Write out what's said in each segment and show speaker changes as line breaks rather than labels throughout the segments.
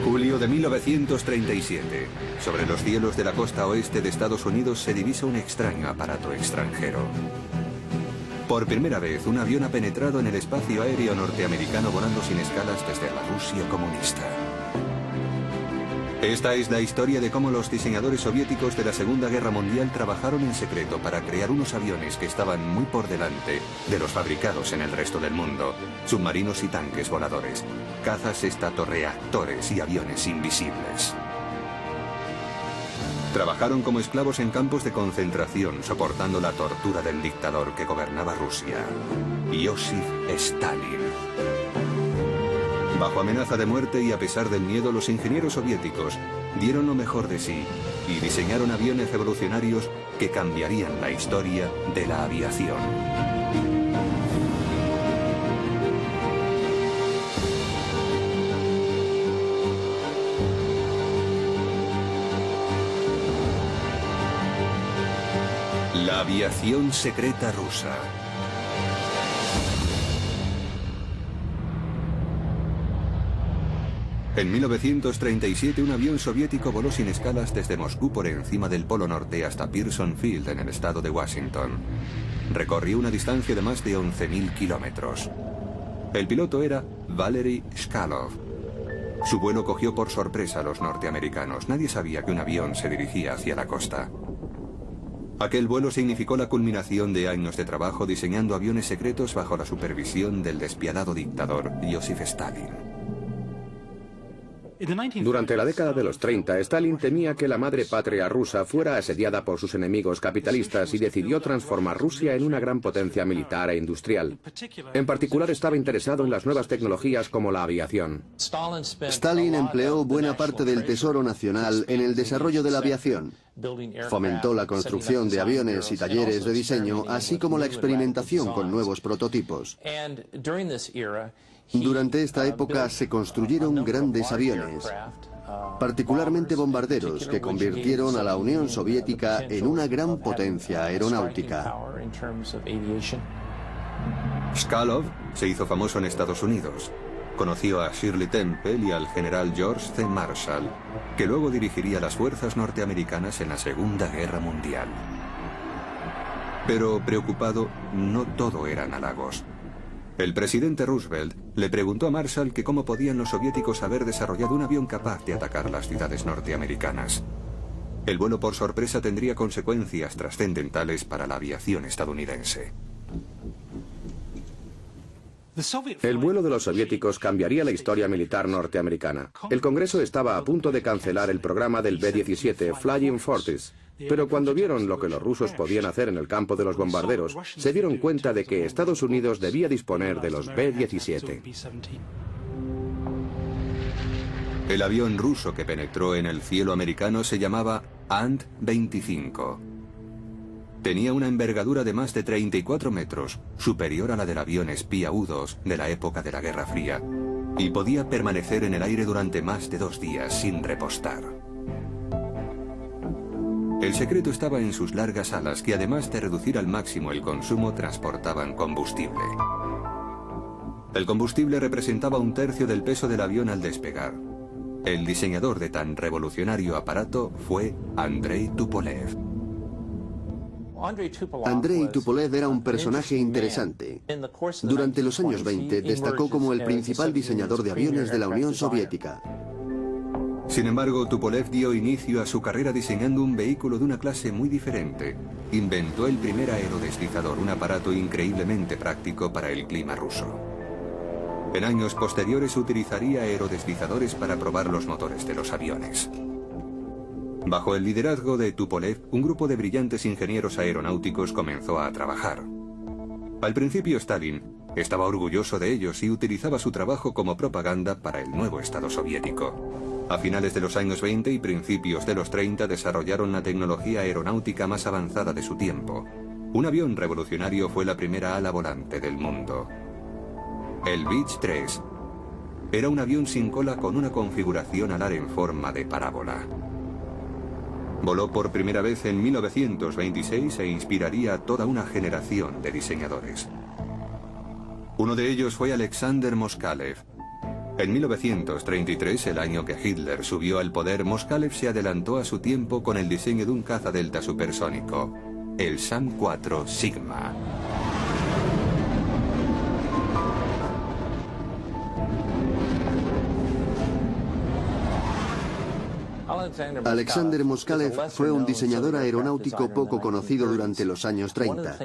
Julio de 1937. Sobre los cielos de la costa oeste de Estados Unidos se divisa un extraño aparato extranjero. Por primera vez, un avión ha penetrado en el espacio aéreo norteamericano volando sin escalas desde la Rusia comunista. Esta es la historia de cómo los diseñadores soviéticos de la Segunda Guerra Mundial trabajaron en secreto para crear unos aviones que estaban muy por delante de los fabricados en el resto del mundo. Submarinos y tanques voladores, cazas estatorreactores y aviones invisibles. Trabajaron como esclavos en campos de concentración, soportando la tortura del dictador que gobernaba Rusia, Iósif Stalin. Bajo amenaza de muerte y a pesar del miedo, los ingenieros soviéticos dieron lo mejor de sí y diseñaron aviones revolucionarios que cambiarían la historia de la aviación. La aviación secreta rusa. En 1937, un avión soviético voló sin escalas desde Moscú por encima del Polo Norte hasta Pearson Field, en el estado de Washington. Recorrió una distancia de más de 11.000 kilómetros. El piloto era Valery Chkalov. Su vuelo cogió por sorpresa a los norteamericanos. Nadie sabía que un avión se dirigía hacia la costa. Aquel vuelo significó la culminación de años de trabajo diseñando aviones secretos bajo la supervisión del despiadado dictador Iósif Stalin.
Durante la década de los 30, Stalin temía que la madre patria rusa fuera asediada por sus enemigos capitalistas y decidió transformar Rusia en una gran potencia militar e industrial. En particular, estaba interesado en las nuevas tecnologías como la aviación.
Stalin empleó buena parte del tesoro nacional en el desarrollo de la aviación. Fomentó la construcción de aviones y talleres de diseño, así como la experimentación con nuevos prototipos. Durante esta época se construyeron grandes aviones, particularmente bombarderos, que convirtieron a la Unión Soviética en una gran potencia aeronáutica.
Chkalov se hizo famoso en Estados Unidos. Conoció a Shirley Temple y al general George C. Marshall, que luego dirigiría las fuerzas norteamericanas en la Segunda Guerra Mundial. Pero preocupado, no todo eran halagos. El presidente Roosevelt le preguntó a Marshall que cómo podían los soviéticos haber desarrollado un avión capaz de atacar las ciudades norteamericanas. El vuelo por sorpresa tendría consecuencias trascendentales para la aviación estadounidense.
El vuelo de los soviéticos cambiaría la historia militar norteamericana. El Congreso estaba a punto de cancelar el programa del B-17 Flying Fortress, pero cuando vieron lo que los rusos podían hacer en el campo de los bombarderos, se dieron cuenta de que Estados Unidos debía disponer de los B-17.
El avión ruso que penetró en el cielo americano se llamaba Ant-25. Tenía una envergadura de más de 34 metros, superior a la del avión espía U-2 de la época de la Guerra Fría, y podía permanecer en el aire durante más de 2 días sin repostar. El secreto estaba en sus largas alas, que además de reducir al máximo el consumo, transportaban combustible. El combustible representaba 1/3 del peso del avión al despegar. El diseñador de tan revolucionario aparato fue Andrei Tupolev.
Andrei Tupolev era un personaje interesante. Durante los años 20 destacó como el principal diseñador de aviones de la Unión Soviética.
Sin embargo, Tupolev dio inicio a su carrera diseñando un vehículo de una clase muy diferente. Inventó el primer aerodeslizador, un aparato increíblemente práctico para el clima ruso. En años posteriores utilizaría aerodeslizadores para probar los motores de los aviones. Bajo el liderazgo de Tupolev, un grupo de brillantes ingenieros aeronáuticos comenzó a trabajar. Al principio, Stalin estaba orgulloso de ellos y utilizaba su trabajo como propaganda para el nuevo Estado soviético. A finales de los años 20 y principios de los 30 desarrollaron la tecnología aeronáutica más avanzada de su tiempo. Un avión revolucionario fue la primera ala volante del mundo. El Beech-3 era un avión sin cola con una configuración alar en forma de parábola. Voló por primera vez en 1926 e inspiraría a toda una generación de diseñadores. Uno de ellos fue Alexander Moskalev. En 1933, el año que Hitler subió al poder, Moskalev se adelantó a su tiempo con el diseño de un caza delta supersónico, el SAM-4 Sigma.
Alexander Moskalev fue un diseñador aeronáutico poco conocido durante los años 30.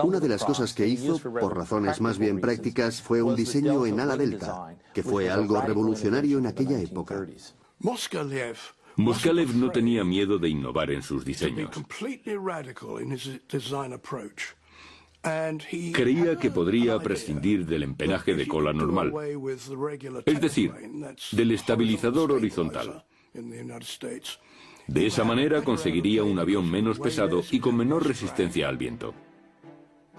Una de las cosas que hizo, por razones más bien prácticas, fue un diseño en ala delta, que fue algo revolucionario en aquella época.
Moskalev no tenía miedo de innovar en sus diseños. Creía que podría prescindir del empenaje de cola normal, es decir, del estabilizador horizontal. De esa manera conseguiría un avión menos pesado y con menor resistencia al viento.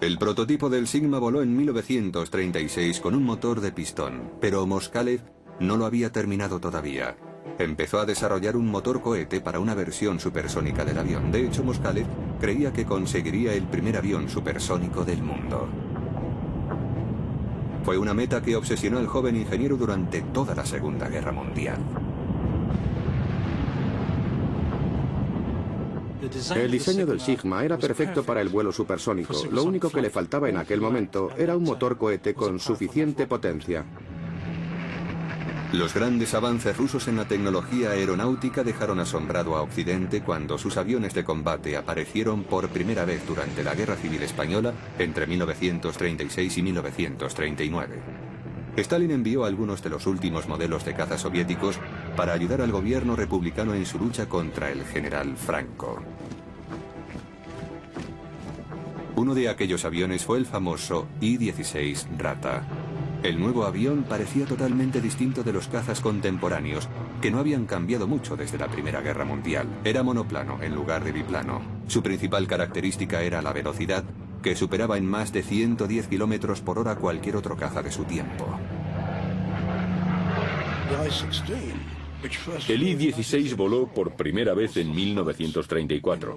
El prototipo del Sigma voló en 1936 con un motor de pistón, pero Moskalev no lo había terminado todavía. Empezó a desarrollar un motor cohete para una versión supersónica del avión. De hecho, Moskalev creía que conseguiría el primer avión supersónico del mundo. Fue una meta que obsesionó al joven ingeniero durante toda la Segunda Guerra Mundial.
El diseño del Sigma era perfecto para el vuelo supersónico. Lo único que le faltaba en aquel momento era un motor cohete con suficiente potencia.
Los grandes avances rusos en la tecnología aeronáutica dejaron asombrado a Occidente cuando sus aviones de combate aparecieron por primera vez durante la Guerra Civil Española entre 1936 y 1939. Stalin envió algunos de los últimos modelos de caza soviéticos para ayudar al gobierno republicano en su lucha contra el general Franco. Uno de aquellos aviones fue el famoso I-16 Rata. El nuevo avión parecía totalmente distinto de los cazas contemporáneos, que no habían cambiado mucho desde la Primera Guerra Mundial. Era monoplano en lugar de biplano. Su principal característica era la velocidad, que superaba en más de 110 kilómetros por hora cualquier otro caza de su tiempo.
El I-16 voló por primera vez en 1934.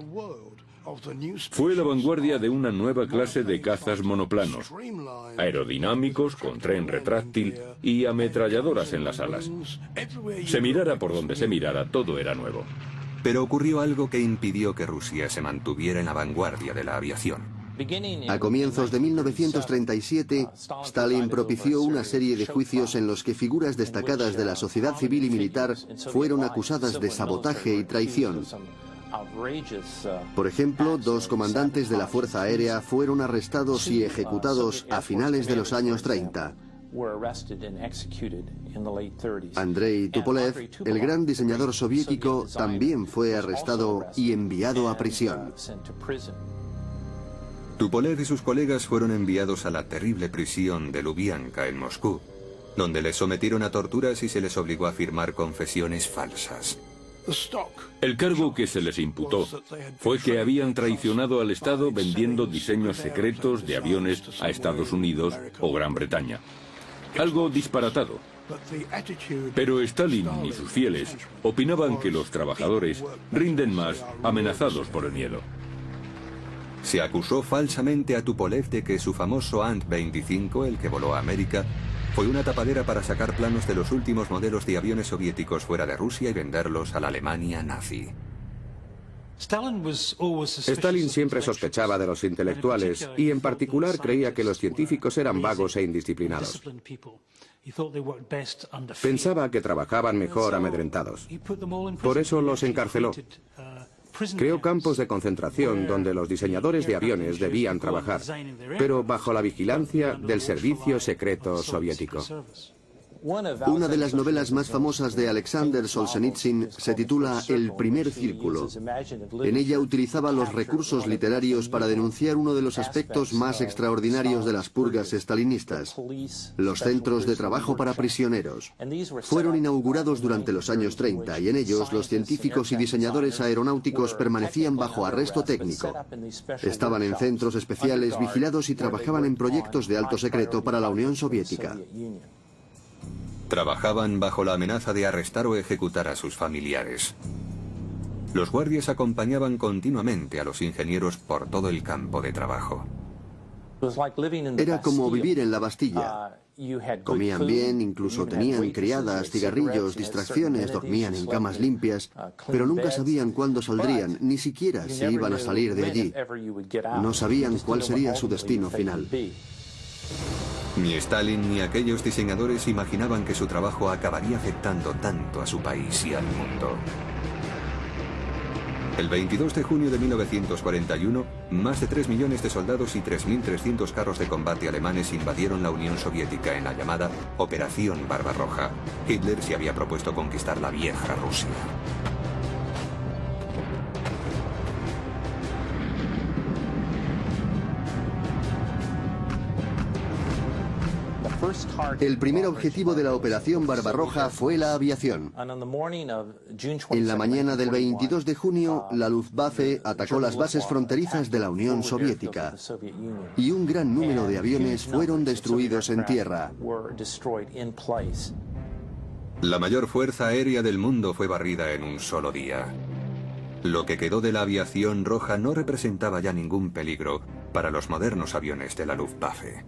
Fue la vanguardia de una nueva clase de cazas monoplanos, aerodinámicos, con tren retráctil y ametralladoras en las alas. Se mirara por donde se mirara, todo era nuevo.
Pero ocurrió algo que impidió que Rusia se mantuviera en la vanguardia de la aviación.
A comienzos de 1937, Stalin propició una serie de juicios en los que figuras destacadas de la sociedad civil y militar fueron acusadas de sabotaje y traición. Por ejemplo, 2 comandantes de la Fuerza Aérea fueron arrestados y ejecutados a finales de los años 30. Andrei Tupolev, el gran diseñador soviético, también fue arrestado y enviado a prisión.
Tupolev y sus colegas fueron enviados a la terrible prisión de Lubyanka en Moscú, donde les sometieron a torturas y se les obligó a firmar confesiones falsas.
El cargo que se les imputó fue que habían traicionado al Estado vendiendo diseños secretos de aviones a Estados Unidos o Gran Bretaña. Algo disparatado. Pero Stalin y sus fieles opinaban que los trabajadores rinden más amenazados por el miedo.
Se acusó falsamente a Tupolev de que su famoso Ant-25, el que voló a América, fue una tapadera para sacar planos de los últimos modelos de aviones soviéticos fuera de Rusia y venderlos a la Alemania nazi.
Stalin siempre sospechaba de los intelectuales y en particular creía que los científicos eran vagos e indisciplinados. Pensaba que trabajaban mejor amedrentados. Por eso los encarceló. Creó campos de concentración donde los diseñadores de aviones debían trabajar, pero bajo la vigilancia del servicio secreto soviético.
Una de las novelas más famosas de Alexander Solzhenitsyn se titula El primer círculo. En ella utilizaba los recursos literarios para denunciar uno de los aspectos más extraordinarios de las purgas estalinistas: los centros de trabajo para prisioneros. Fueron inaugurados durante los años 30 y en ellos los científicos y diseñadores aeronáuticos permanecían bajo arresto técnico. Estaban en centros especiales vigilados y trabajaban en proyectos de alto secreto para la Unión Soviética.
Trabajaban bajo la amenaza de arrestar o ejecutar a sus familiares. Los guardias acompañaban continuamente a los ingenieros por todo el campo de trabajo.
Era como vivir en la Bastilla. Comían bien, incluso tenían criadas, cigarrillos, distracciones, dormían en camas limpias, pero nunca sabían cuándo saldrían, ni siquiera si iban a salir de allí. No sabían cuál sería su destino final.
Ni Stalin ni aquellos diseñadores imaginaban que su trabajo acabaría afectando tanto a su país y al mundo. El 22 de junio de 1941, más de 3 millones de soldados y 3.300 carros de combate alemanes invadieron la Unión Soviética en la llamada Operación Barbarroja. Hitler se había propuesto conquistar la vieja Rusia.
El primer objetivo de la Operación Barbarroja fue la aviación. En la mañana del 22 de junio, la Luftwaffe atacó las bases fronterizas de la Unión Soviética y un gran número de aviones fueron destruidos en tierra.
La mayor fuerza aérea del mundo fue barrida en un solo día. Lo que quedó de la aviación roja no representaba ya ningún peligro para los modernos aviones de la Luftwaffe.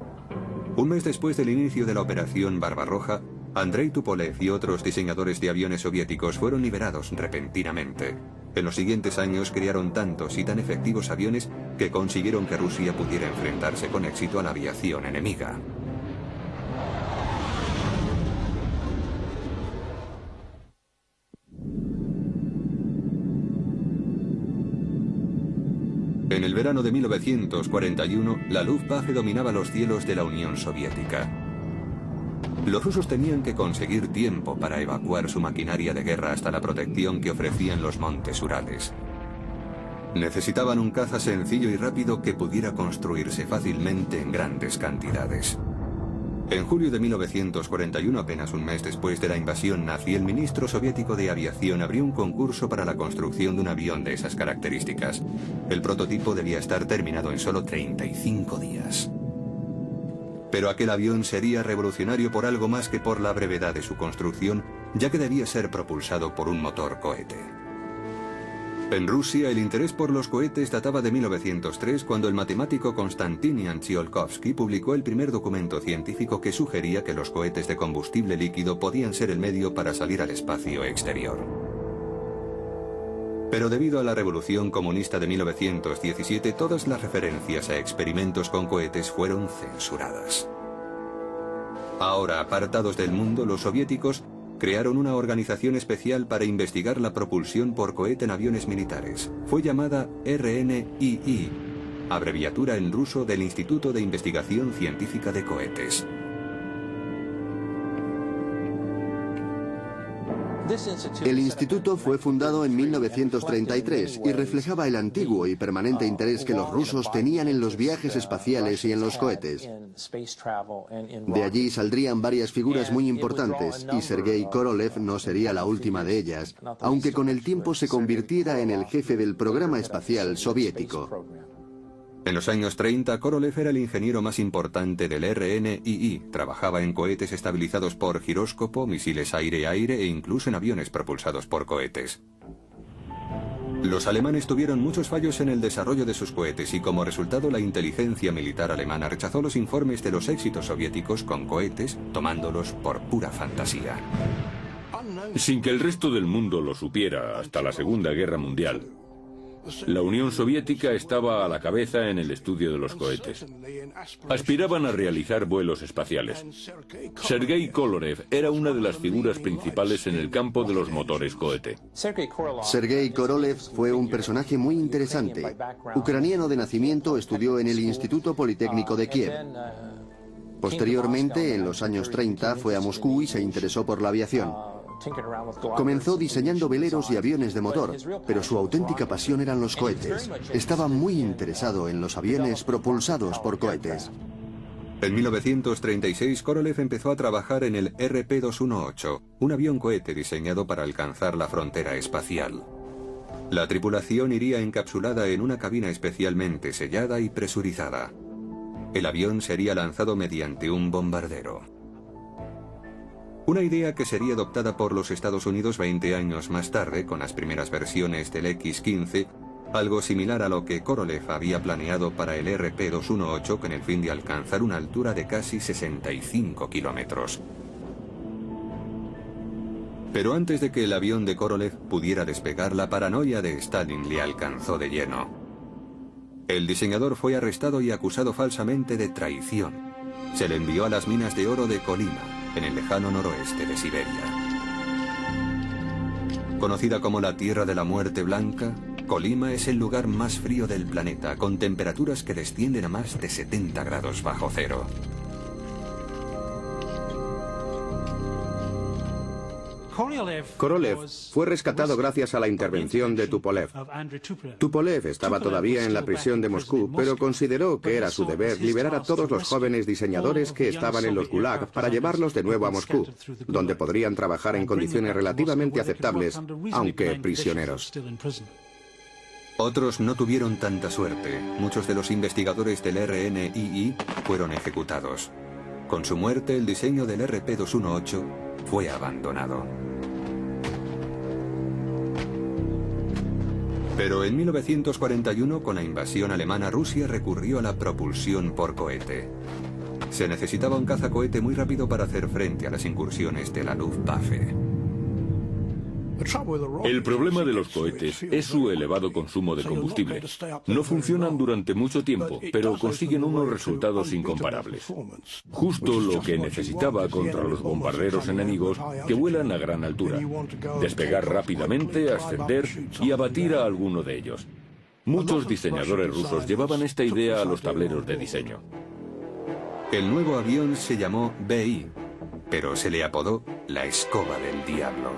Un mes después del inicio de la Operación Barbarroja, Andrei Tupolev y otros diseñadores de aviones soviéticos fueron liberados repentinamente. En los siguientes años crearon tantos y tan efectivos aviones que consiguieron que Rusia pudiera enfrentarse con éxito a la aviación enemiga. En el verano de 1941, la Luftwaffe dominaba los cielos de la Unión Soviética. Los rusos tenían que conseguir tiempo para evacuar su maquinaria de guerra hasta la protección que ofrecían los montes Urales. Necesitaban un caza sencillo y rápido que pudiera construirse fácilmente en grandes cantidades. En julio de 1941, apenas un mes después de la invasión nazi, el ministro soviético de aviación abrió un concurso para la construcción de un avión de esas características. El prototipo debía estar terminado en solo 35 días. Pero aquel avión sería revolucionario por algo más que por la brevedad de su construcción, ya que debía ser propulsado por un motor cohete. En Rusia, el interés por los cohetes databa de 1903, cuando el matemático Konstantin Tsiolkovsky publicó el primer documento científico que sugería que los cohetes de combustible líquido podían ser el medio para salir al espacio exterior. Pero debido a la Revolución Comunista de 1917, todas las referencias a experimentos con cohetes fueron censuradas. Ahora, apartados del mundo, los soviéticos crearon una organización especial para investigar la propulsión por cohete en aviones militares. Fue llamada RNII, abreviatura en ruso del Instituto de Investigación Científica de Cohetes.
El instituto fue fundado en 1933 y reflejaba el antiguo y permanente interés que los rusos tenían en los viajes espaciales y en los cohetes. De allí saldrían varias figuras muy importantes, y Sergei Korolev no sería la última de ellas, aunque con el tiempo se convirtiera en el jefe del programa espacial soviético.
En los años 30, Korolev era el ingeniero más importante del RNII. Trabajaba en cohetes estabilizados por giróscopo, misiles aire-aire e incluso en aviones propulsados por cohetes. Los alemanes tuvieron muchos fallos en el desarrollo de sus cohetes y como resultado la inteligencia militar alemana rechazó los informes de los éxitos soviéticos con cohetes, tomándolos por pura fantasía.
Sin que el resto del mundo lo supiera hasta la Segunda Guerra Mundial, la Unión Soviética estaba a la cabeza en el estudio de los cohetes. Aspiraban a realizar vuelos espaciales. Sergei Korolev era una de las figuras principales en el campo de los motores cohete.
Sergei Korolev fue un personaje muy interesante. Ucraniano de nacimiento, estudió en el Instituto Politécnico de Kiev. Posteriormente, en los años 30, fue a Moscú y se interesó por la aviación. Comenzó diseñando veleros y aviones de motor, pero su auténtica pasión eran los cohetes. Estaba muy interesado en los aviones propulsados por cohetes.
En 1936, Korolev empezó a trabajar en el RP-218, un avión cohete diseñado para alcanzar la frontera espacial. La tripulación iría encapsulada en una cabina especialmente sellada y presurizada. El avión sería lanzado mediante un bombardero. Una idea que sería adoptada por los Estados Unidos 20 años más tarde con las primeras versiones del X-15, algo similar a lo que Korolev había planeado para el RP-218 con el fin de alcanzar una altura de casi 65 kilómetros. Pero antes de que el avión de Korolev pudiera despegar, la paranoia de Stalin le alcanzó de lleno. El diseñador fue arrestado y acusado falsamente de traición. Se le envió a las minas de oro de Kolyma, en el lejano noroeste de Siberia. Conocida como la Tierra de la Muerte Blanca, Kolyma es el lugar más frío del planeta, con temperaturas que descienden a más de 70 grados bajo cero.
Korolev fue rescatado gracias a la intervención de Tupolev. Tupolev estaba todavía en la prisión de Moscú, pero consideró que era su deber liberar a todos los jóvenes diseñadores que estaban en los Gulag para llevarlos de nuevo a Moscú, donde podrían trabajar en condiciones relativamente aceptables, aunque prisioneros.
Otros no tuvieron tanta suerte. Muchos de los investigadores del RNII fueron ejecutados. Con su muerte, el diseño del RP-218 fue abandonado. Pero en 1941, con la invasión alemana, Rusia recurrió a la propulsión por cohete. Se necesitaba un cazacohete muy rápido para hacer frente a las incursiones de la Luftwaffe.
El problema de los cohetes es su elevado consumo de combustible. No funcionan durante mucho tiempo, pero consiguen unos resultados incomparables. Justo lo que necesitaba contra los bombarderos enemigos que vuelan a gran altura. Despegar rápidamente, ascender y abatir a alguno de ellos. Muchos diseñadores rusos llevaban esta idea a los tableros de diseño.
El nuevo avión se llamó BI, pero se le apodó la escoba del diablo.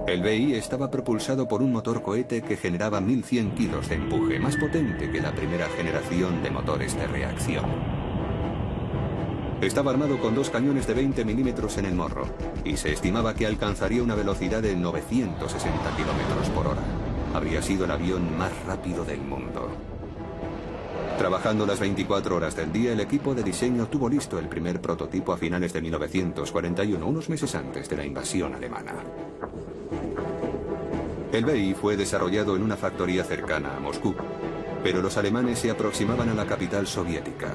El BI estaba propulsado por un motor cohete que generaba 1100 kilos de empuje, más potente que la primera generación de motores de reacción. Estaba armado con 2 cañones de 20 milímetros en el morro y se estimaba que alcanzaría una velocidad de 960 kilómetros por hora. Habría sido el avión más rápido del mundo. Trabajando las 24 horas del día, el equipo de diseño tuvo listo el primer prototipo a finales de 1941, unos meses antes de la invasión alemana. El BI fue desarrollado en una factoría cercana a Moscú, pero los alemanes se aproximaban a la capital soviética.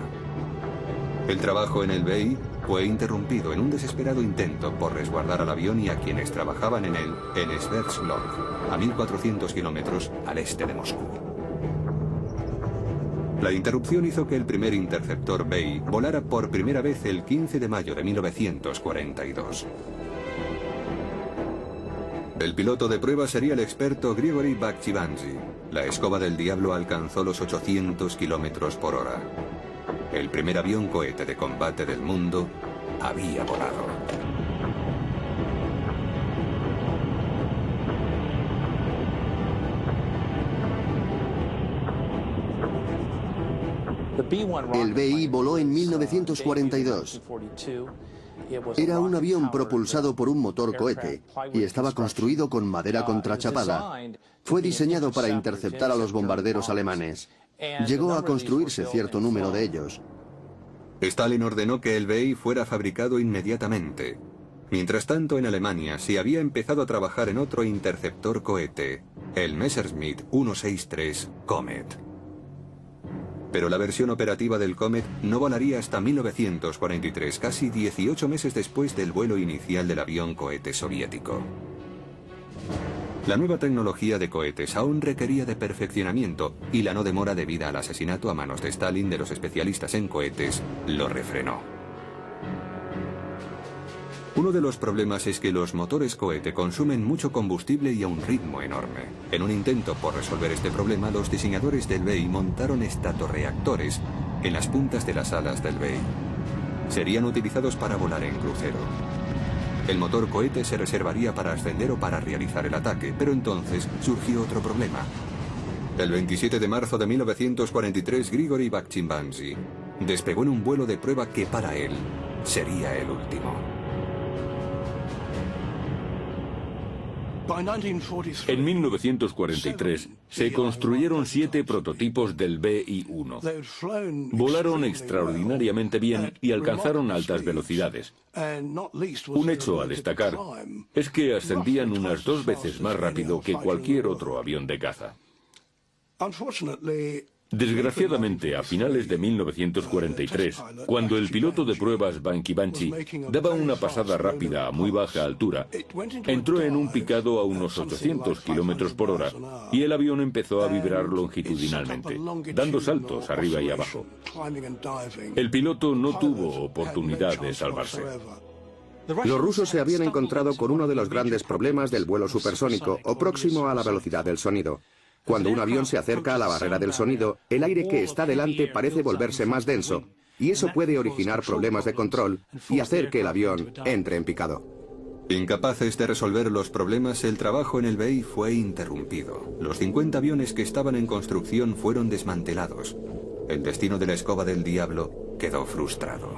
El trabajo en el BI fue interrumpido en un desesperado intento por resguardar al avión y a quienes trabajaban en él en Sverdlovsk, a 1400 kilómetros al este de Moscú. La interrupción hizo que el primer interceptor BI volara por primera vez el 15 de mayo de 1942. El piloto de prueba sería el experto Grigori Bakhchivandzhi. La escoba del diablo alcanzó los 800 kilómetros por hora. El primer avión cohete de combate del mundo había volado.
El BI voló en 1942. Era un avión propulsado por un motor cohete y estaba construido con madera contrachapada. Fue diseñado para interceptar a los bombarderos alemanes. Llegó a construirse cierto número de ellos.
Stalin ordenó que el BI fuera fabricado inmediatamente. Mientras tanto, en Alemania se había empezado a trabajar en otro interceptor cohete, el Messerschmitt 163 Comet. Pero la versión operativa del Comet no volaría hasta 1943, casi 18 meses después del vuelo inicial del avión cohete soviético. La nueva tecnología de cohetes aún requería de perfeccionamiento y la no demora debida al asesinato a manos de Stalin de los especialistas en cohetes lo refrenó. Uno de los problemas es que los motores cohete consumen mucho combustible y a un ritmo enorme. En un intento por resolver este problema, los diseñadores del BI montaron estatorreactores en las puntas de las alas del BI. Serían utilizados para volar en crucero. El motor cohete se reservaría para ascender o para realizar el ataque, pero entonces surgió otro problema. El 27 de marzo de 1943, Grigori Bakhchivandzhi despegó en un vuelo de prueba que para él sería el último.
En 1943 se construyeron 7 prototipos del BI-1. Volaron extraordinariamente bien y alcanzaron altas velocidades. Un hecho a destacar es que ascendían unas 2 veces más rápido que cualquier otro avión de caza. Desgraciadamente, a finales de 1943, cuando el piloto de pruebas Banky Banchi daba una pasada rápida a muy baja altura, entró en un picado a unos 800 kilómetros por hora y el avión empezó a vibrar longitudinalmente, dando saltos arriba y abajo. El piloto no tuvo oportunidad de salvarse.
Los rusos se habían encontrado con uno de los grandes problemas del vuelo supersónico o próximo a la velocidad del sonido. Cuando un avión se acerca a la barrera del sonido, el aire que está delante parece volverse más denso, y eso puede originar problemas de control y hacer que el avión entre en picado.
Incapaces de resolver los problemas, el trabajo en el BEI fue interrumpido. Los 50 aviones que estaban en construcción fueron desmantelados. El destino de la escoba del diablo quedó frustrado.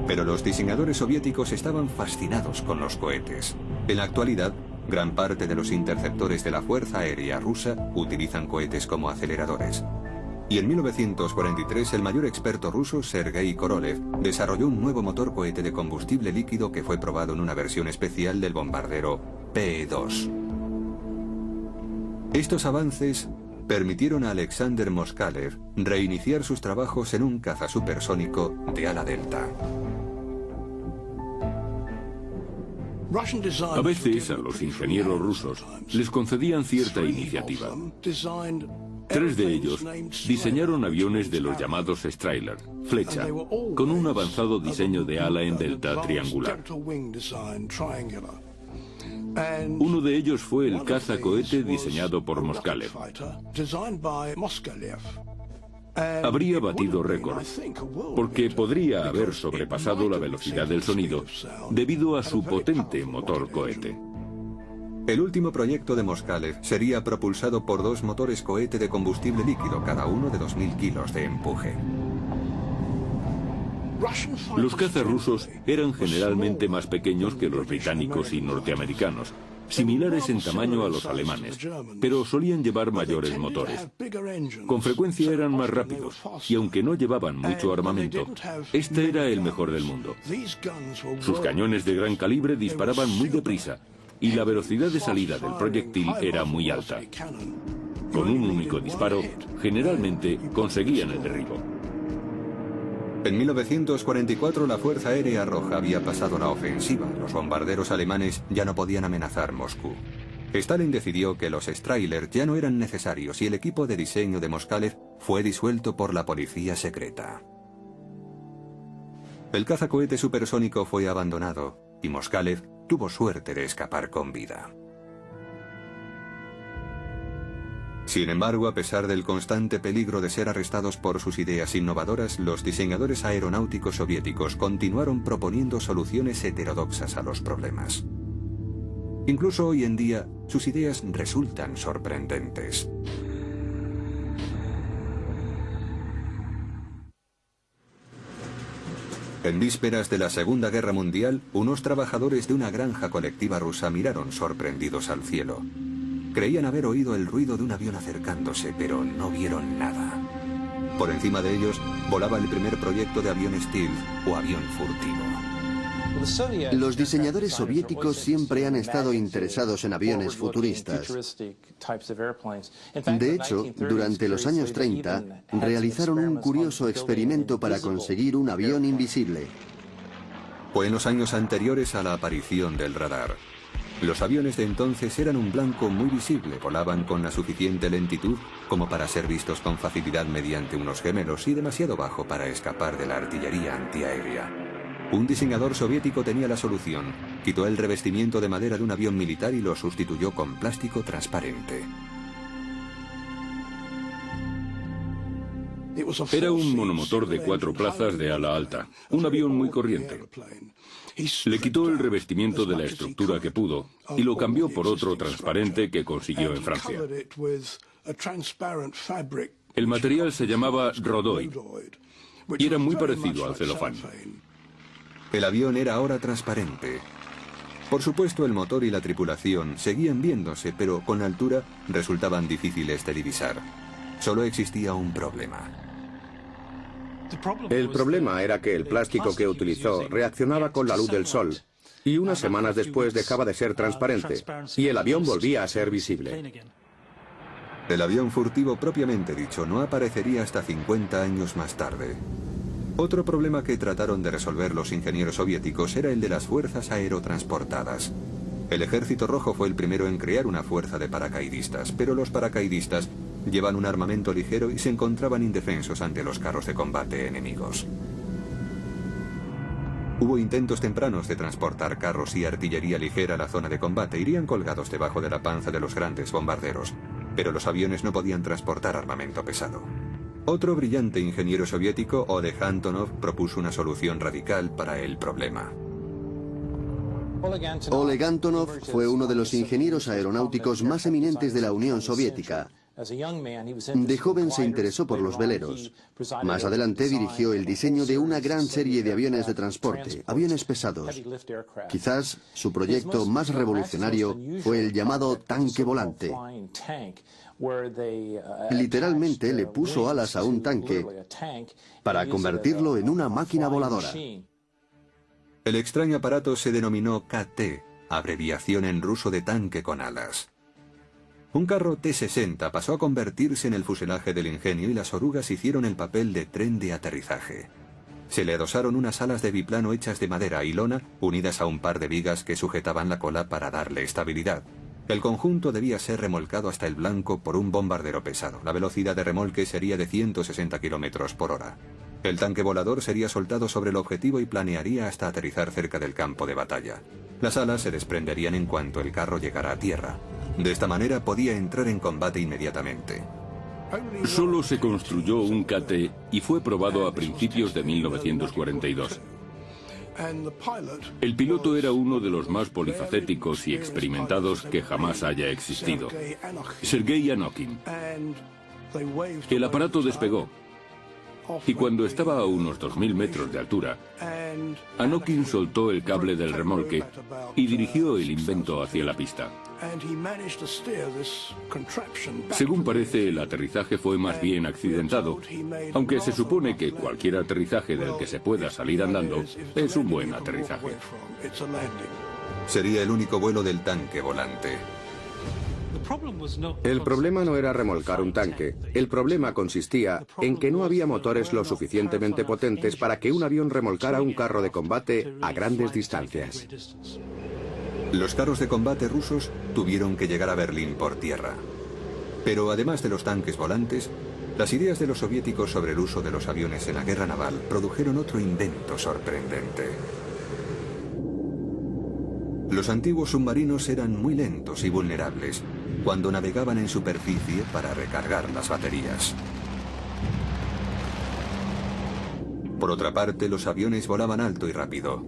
Pero los diseñadores soviéticos estaban fascinados con los cohetes. En la actualidad, gran parte de los interceptores de la Fuerza Aérea Rusa utilizan cohetes como aceleradores. Y en 1943 el mayor experto ruso, Sergei Korolev, desarrolló un nuevo motor cohete de combustible líquido que fue probado en una versión especial del bombardero P-2. Estos avances permitieron a Alexander Moskalev reiniciar sus trabajos en un caza supersónico de ala delta.
A veces a los ingenieros rusos les concedían cierta iniciativa. 3 de ellos diseñaron aviones de los llamados Strahler, flecha, con un avanzado diseño de ala en delta triangular. Uno de ellos fue el caza cohete diseñado por Moskalev. Habría batido récord, porque podría haber sobrepasado la velocidad del sonido debido a su potente motor cohete.
El último proyecto de Moskalev sería propulsado por 2 motores cohete de combustible líquido, cada uno de 2000 kilos de empuje.
Los cazas rusos eran generalmente más pequeños que los británicos y norteamericanos, similares en tamaño a los alemanes, pero solían llevar mayores motores. Con frecuencia eran más rápidos, y aunque no llevaban mucho armamento, este era el mejor del mundo. Sus cañones de gran calibre disparaban muy deprisa, y la velocidad de salida del proyectil era muy alta. Con un único disparo, generalmente conseguían el derribo.
En 1944 la Fuerza Aérea Roja había pasado la ofensiva. Los bombarderos alemanes ya no podían amenazar Moscú. Stalin decidió que los Strahler ya no eran necesarios y el equipo de diseño de Moskalev fue disuelto por la policía secreta. El cazacohete supersónico fue abandonado y Moskalev tuvo suerte de escapar con vida. Sin embargo, a pesar del constante peligro de ser arrestados por sus ideas innovadoras, los diseñadores aeronáuticos soviéticos continuaron proponiendo soluciones heterodoxas a los problemas. Incluso hoy en día, sus ideas resultan sorprendentes. En vísperas de la Segunda Guerra Mundial, unos trabajadores de una granja colectiva rusa miraron sorprendidos al cielo. Creían haber oído el ruido de un avión acercándose, pero no vieron nada. Por encima de ellos volaba el primer proyecto de avión stealth o avión furtivo.
Los diseñadores soviéticos siempre han estado interesados en aviones futuristas. De hecho, durante los años 30, realizaron un curioso experimento para conseguir un avión invisible.
Fue en los años anteriores a la aparición del radar. Los aviones de entonces eran un blanco muy visible, volaban con la suficiente lentitud como para ser vistos con facilidad mediante unos gemelos y demasiado bajo para escapar de la artillería antiaérea. Un diseñador soviético tenía la solución. Quitó el revestimiento de madera de un avión militar y lo sustituyó con plástico transparente.
Era un monomotor de 4 plazas de ala alta, un avión muy corriente. Le quitó el revestimiento de la estructura que pudo y lo cambió por otro transparente que consiguió en Francia. El material se llamaba Rodoid y era muy parecido al celofán.
El avión era ahora transparente. Por supuesto, el motor y la tripulación seguían viéndose, pero con la altura resultaban difíciles de divisar. Solo existía un problema.
El problema era que el plástico que utilizó reaccionaba con la luz del sol, y unas semanas después dejaba de ser transparente, y el avión volvía a ser visible.
El avión furtivo propiamente dicho no aparecería hasta 50 años más tarde. Otro problema que trataron de resolver los ingenieros soviéticos era el de las fuerzas aerotransportadas. El Ejército Rojo fue el primero en crear una fuerza de paracaidistas, pero los paracaidistas llevan un armamento ligero y se encontraban indefensos ante los carros de combate enemigos. Hubo intentos tempranos de transportar carros y artillería ligera a la zona de combate. Irían colgados debajo de la panza de los grandes bombarderos, pero los aviones no podían transportar armamento pesado. Otro brillante ingeniero soviético, Oleg Antonov, propuso una solución radical para el problema.
Oleg Antonov fue uno de los ingenieros aeronáuticos más eminentes de la Unión Soviética. De joven se interesó por los veleros. Más adelante dirigió el diseño de una gran serie de aviones de transporte, aviones pesados. Quizás su proyecto más revolucionario fue el llamado tanque volante. Literalmente le puso alas a un tanque para convertirlo en una máquina voladora.
El extraño aparato se denominó KT, abreviación en ruso de tanque con alas. Un carro T-60 pasó a convertirse en el fuselaje del ingenio y las orugas hicieron el papel de tren de aterrizaje. Se le adosaron unas alas de biplano hechas de madera y lona, unidas a un par de vigas que sujetaban la cola para darle estabilidad. El conjunto debía ser remolcado hasta el blanco por un bombardero pesado. La velocidad de remolque sería de 160 km por hora. El tanque volador sería soltado sobre el objetivo y planearía hasta aterrizar cerca del campo de batalla. Las alas se desprenderían en cuanto el carro llegara a tierra. De esta manera podía entrar en combate inmediatamente.
Solo se construyó un KT y fue probado a principios de 1942. El piloto era uno de los más polifacéticos y experimentados que jamás haya existido, Sergei Anokin. El aparato despegó, y cuando estaba a unos 2000 metros de altura, Anokin soltó el cable del remolque y dirigió el invento hacia la pista. Según parece, el aterrizaje fue más bien accidentado, aunque se supone que cualquier aterrizaje del que se pueda salir andando es un buen aterrizaje.
Sería el único vuelo del tanque volante.
El problema no era remolcar un tanque. El problema consistía en que no había motores lo suficientemente potentes para que un avión remolcara un carro de combate a grandes distancias.
Los carros de combate rusos tuvieron que llegar a Berlín por tierra. Pero además de los tanques volantes, las ideas de los soviéticos sobre el uso de los aviones en la guerra naval produjeron otro invento sorprendente. Los antiguos submarinos eran muy lentos y vulnerables cuando navegaban en superficie para recargar las baterías. Por otra parte, los aviones volaban alto y rápido,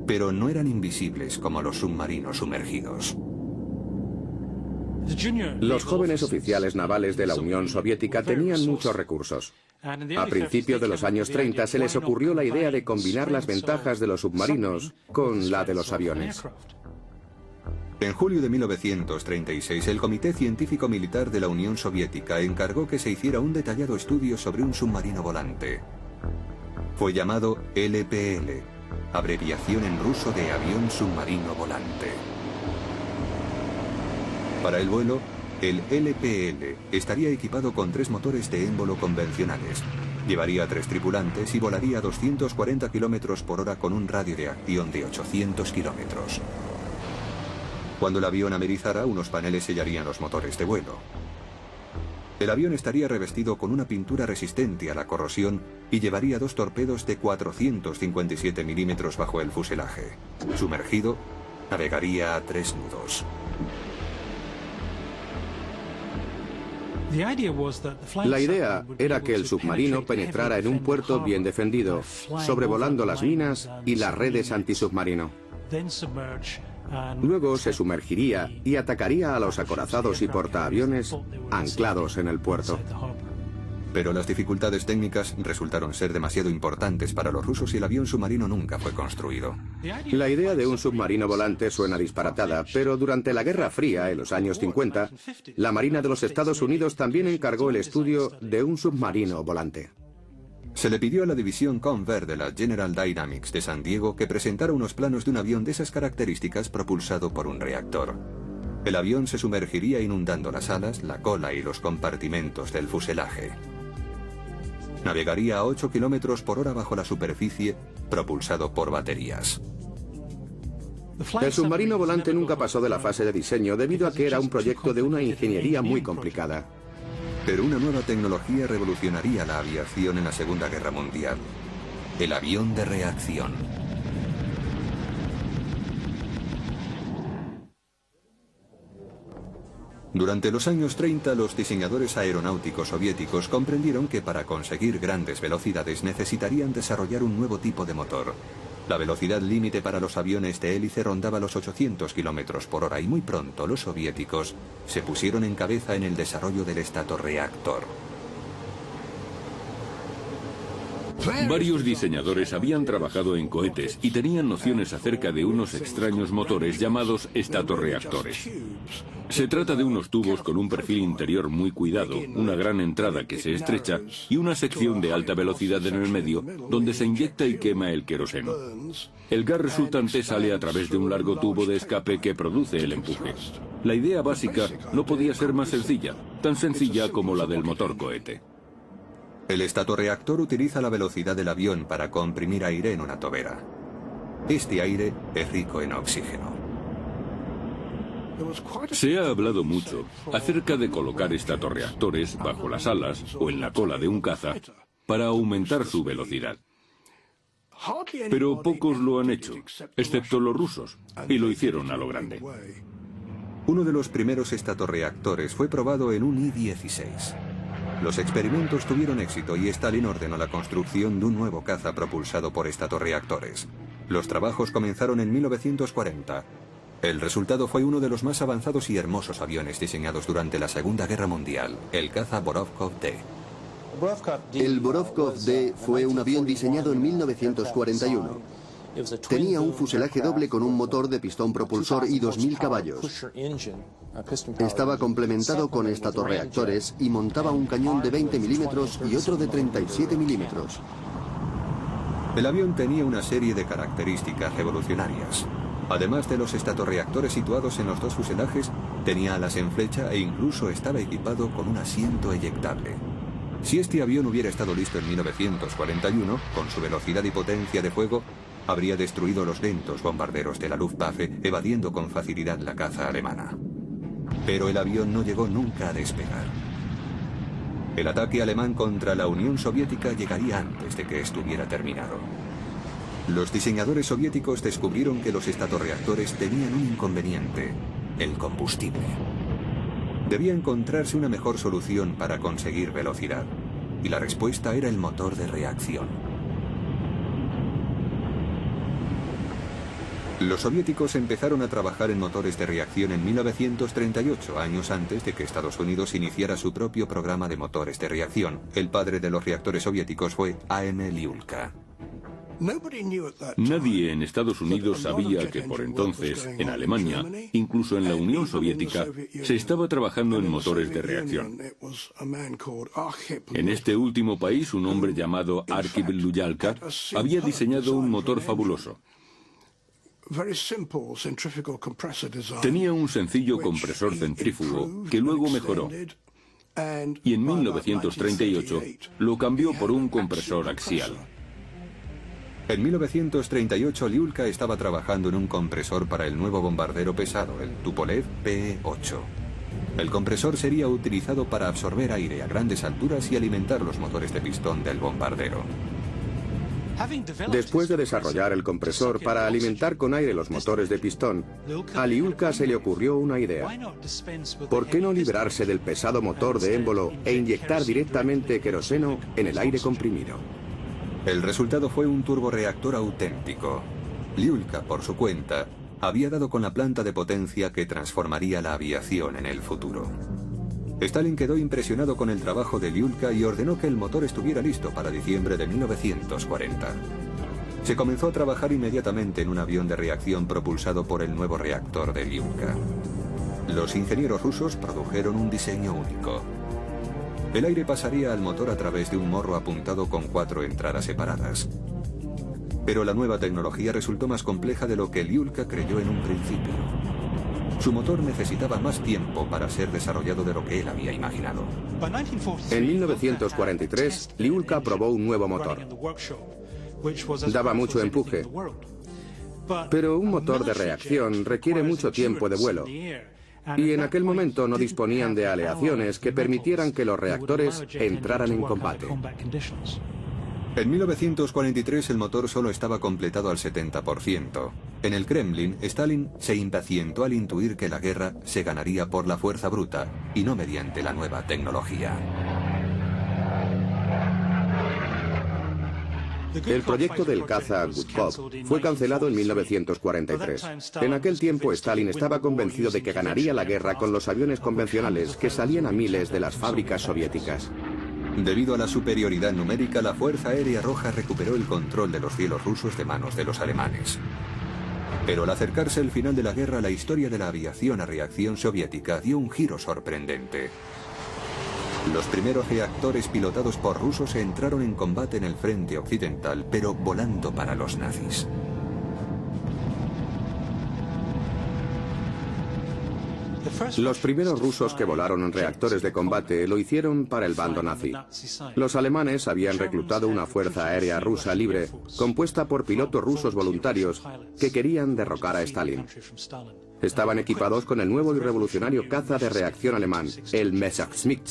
pero no eran invisibles como los submarinos sumergidos.
Los jóvenes oficiales navales de la Unión Soviética tenían muchos recursos. A principios de los años 30 se les ocurrió la idea de combinar las ventajas de los submarinos con la de los aviones.
En julio de 1936, el Comité Científico Militar de la Unión Soviética encargó que se hiciera un detallado estudio sobre un submarino volante. Fue llamado LPL, abreviación en ruso de avión submarino volante. Para el vuelo, el LPL estaría equipado con 3 motores de émbolo convencionales. Llevaría 3 tripulantes y volaría a 240 km por hora con un radio de acción de 800 km. Cuando el avión amerizara, unos paneles sellarían los motores de vuelo. El avión estaría revestido con una pintura resistente a la corrosión y llevaría 2 torpedos de 457 milímetros bajo el fuselaje. Sumergido, navegaría a 3 nudos.
La idea era que el submarino penetrara en un puerto bien defendido, sobrevolando las minas y las redes antisubmarino. Luego se sumergiría y atacaría a los acorazados y portaaviones anclados en el puerto.
Pero las dificultades técnicas resultaron ser demasiado importantes para los rusos y el avión submarino nunca fue construido.
La idea de un submarino volante suena disparatada, pero durante la Guerra Fría, en los años 50, la Marina de los Estados Unidos también encargó el estudio de un submarino volante.
Se le pidió a la división Convair de la General Dynamics de San Diego que presentara unos planos de un avión de esas características propulsado por un reactor. El avión se sumergiría inundando las alas, la cola y los compartimentos del fuselaje. Navegaría a 8 km por hora bajo la superficie, propulsado por baterías.
El submarino volante nunca pasó de la fase de diseño debido a que era un proyecto de una ingeniería muy complicada.
Pero una nueva tecnología revolucionaría la aviación en la Segunda Guerra Mundial: el avión de reacción. Durante los años 30, los diseñadores aeronáuticos soviéticos comprendieron que para conseguir grandes velocidades necesitarían desarrollar un nuevo tipo de motor. La velocidad límite para los aviones de hélice rondaba los 800 km por hora y muy pronto los soviéticos se pusieron en cabeza en el desarrollo del estatorreactor.
Varios diseñadores habían trabajado en cohetes y tenían nociones acerca de unos extraños motores llamados estatorreactores. Se trata de unos tubos con un perfil interior muy cuidado, una gran entrada que se estrecha y una sección de alta velocidad en el medio donde se inyecta y quema el queroseno. El gas resultante sale a través de un largo tubo de escape que produce el empuje. La idea básica no podía ser más sencilla, tan sencilla como la del motor cohete.
El estatorreactor utiliza la velocidad del avión para comprimir aire en una tobera. Este aire es rico en oxígeno.
Se ha hablado mucho acerca de colocar estatorreactores bajo las alas o en la cola de un caza para aumentar su velocidad. Pero pocos lo han hecho, excepto los rusos, y lo hicieron a lo grande.
Uno de los primeros estatorreactores fue probado en un I-16. Los experimentos tuvieron éxito y Stalin ordenó la construcción de un nuevo caza propulsado por estatorreactores. Los trabajos comenzaron en 1940. El resultado fue uno de los más avanzados y hermosos aviones diseñados durante la Segunda Guerra Mundial, el caza Borovkov-D.
El Borovkov-D fue un avión diseñado en 1941. Tenía un fuselaje doble con un motor de pistón propulsor y 2.000 caballos. Estaba complementado con estatorreactores y montaba un cañón de 20 milímetros y otro de 37 milímetros.
El avión tenía una serie de características revolucionarias. Además de los estatorreactores situados en los dos fuselajes, tenía alas en flecha e incluso estaba equipado con un asiento eyectable. Si este avión hubiera estado listo en 1941, con su velocidad y potencia de fuego, habría destruido los lentos bombarderos de la Luftwaffe, evadiendo con facilidad la caza alemana. Pero el avión no llegó nunca a despegar. El ataque alemán contra la Unión Soviética llegaría antes de que estuviera terminado. Los diseñadores soviéticos descubrieron que los estatorreactores tenían un inconveniente: el combustible. Debía encontrarse una mejor solución para conseguir velocidad, y la respuesta era el motor de reacción. Los soviéticos empezaron a trabajar en motores de reacción en 1938, años antes de que Estados Unidos iniciara su propio programa de motores de reacción. El padre de los reactores soviéticos fue A.M. Lyulka.
Nadie en Estados Unidos sabía que por entonces, en Alemania, incluso en la Unión Soviética, se estaba trabajando en motores de reacción. En este último país, un hombre llamado Arkhip Lyulka había diseñado un motor fabuloso. Tenía un sencillo compresor centrífugo que luego mejoró, y en 1938 lo cambió por un compresor axial.
En 1938, Lyulka estaba trabajando en un compresor para el nuevo bombardero pesado, el Tupolev PE-8. El compresor sería utilizado para absorber aire a grandes alturas y alimentar los motores de pistón del bombardero.
Después de desarrollar el compresor para alimentar con aire los motores de pistón, a Lyulka se le ocurrió una idea. ¿Por qué no librarse del pesado motor de émbolo e inyectar directamente queroseno en el aire comprimido?
El resultado fue un turborreactor auténtico. Lyulka, por su cuenta, había dado con la planta de potencia que transformaría la aviación en el futuro. Stalin quedó impresionado con el trabajo de Lyulka y ordenó que el motor estuviera listo para diciembre de 1940. Se comenzó a trabajar inmediatamente en un avión de reacción propulsado por el nuevo reactor de Lyulka. Los ingenieros rusos produjeron un diseño único. El aire pasaría al motor a través de un morro apuntado con 4 entradas separadas. Pero la nueva tecnología resultó más compleja de lo que Lyulka creyó en un principio. Su motor necesitaba más tiempo para ser desarrollado de lo que él había imaginado.
En 1943, Lyulka probó un nuevo motor. Daba mucho empuje, pero un motor de reacción requiere mucho tiempo de vuelo. Y en aquel momento no disponían de aleaciones que permitieran que los reactores entraran en combate.
En 1943 el motor solo estaba completado al 70%. En el Kremlin, Stalin se impacientó al intuir que la guerra se ganaría por la fuerza bruta y no mediante la nueva tecnología.
El proyecto del caza Gudkov fue cancelado en 1943. En aquel tiempo Stalin estaba convencido de que ganaría la guerra con los aviones convencionales que salían a miles de las fábricas soviéticas.
Debido a la superioridad numérica, la Fuerza Aérea Roja recuperó el control de los cielos rusos de manos de los alemanes. Pero al acercarse el final de la guerra, la historia de la aviación a reacción soviética dio un giro sorprendente. Los primeros reactores pilotados por rusos entraron en combate en el frente occidental, pero volando para los nazis.
Los primeros rusos que volaron en reactores de combate lo hicieron para el bando nazi. Los alemanes habían reclutado una fuerza aérea rusa libre, compuesta por pilotos rusos voluntarios que querían derrocar a Stalin. Estaban equipados con el nuevo y revolucionario caza de reacción alemán, el Messerschmitt.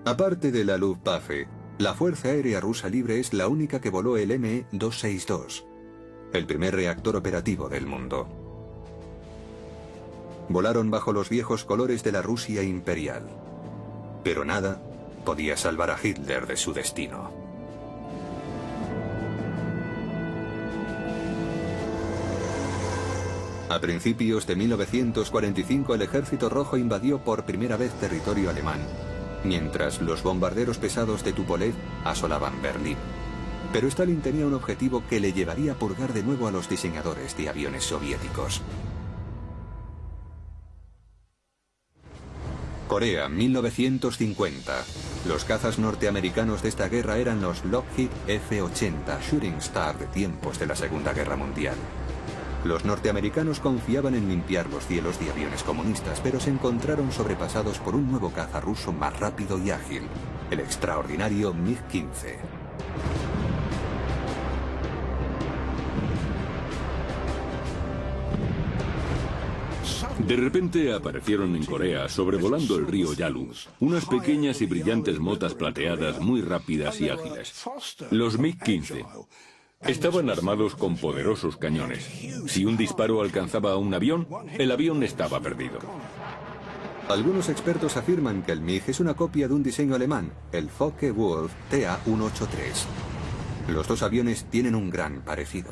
Aparte de la Luftwaffe, la Fuerza Aérea Rusa Libre es la única que voló el Me-262, el primer reactor operativo del mundo. Volaron bajo los viejos colores de la Rusia imperial, pero nada podía salvar a Hitler de su destino. A principios de 1945 el Ejército Rojo invadió por primera vez territorio alemán, mientras los bombarderos pesados de Tupolev asolaban Berlín. Pero Stalin tenía un objetivo que le llevaría a purgar de nuevo a los diseñadores de aviones soviéticos. Corea, 1950. Los cazas norteamericanos de esta guerra eran los Lockheed F-80 Shooting Star de tiempos de la Segunda Guerra Mundial. Los norteamericanos confiaban en limpiar los cielos de aviones comunistas, pero se encontraron sobrepasados por un nuevo caza ruso más rápido y ágil, el extraordinario MiG-15.
De repente aparecieron en Corea, sobrevolando el río Yalu, unas pequeñas y brillantes motas plateadas muy rápidas y ágiles. Los MiG-15. Estaban armados con poderosos cañones. Si un disparo alcanzaba a un avión, el avión estaba perdido.
Algunos expertos afirman que el MiG es una copia de un diseño alemán, el Focke-Wulf TA-183. Los dos aviones tienen un gran parecido.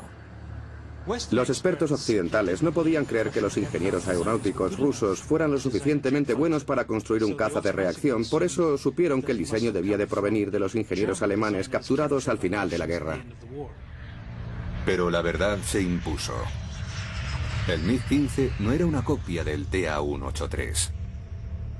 Los expertos occidentales no podían creer que los ingenieros aeronáuticos rusos fueran lo suficientemente buenos para construir un caza de reacción, por eso supieron que el diseño debía de provenir de los ingenieros alemanes capturados al final de la guerra.
Pero la verdad se impuso. El MiG-15 no era una copia del TA-183.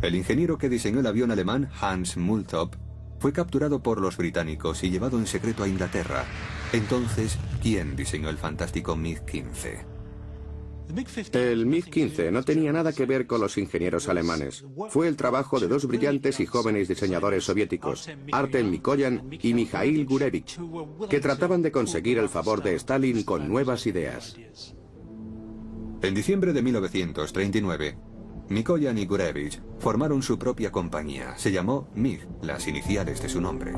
El ingeniero que diseñó el avión alemán, Hans Multop, fue capturado por los británicos y llevado en secreto a Inglaterra. Entonces, ¿quién diseñó el fantástico MiG-15?
El MiG-15 no tenía nada que ver con los ingenieros alemanes. Fue el trabajo de dos brillantes y jóvenes diseñadores soviéticos, Artem Mikoyan y Mikhail Gurevich, que trataban de conseguir el favor de Stalin con nuevas ideas.
En diciembre de 1939, Mikoyan y Gurevich formaron su propia compañía. Se llamó MiG, las iniciales de su nombre.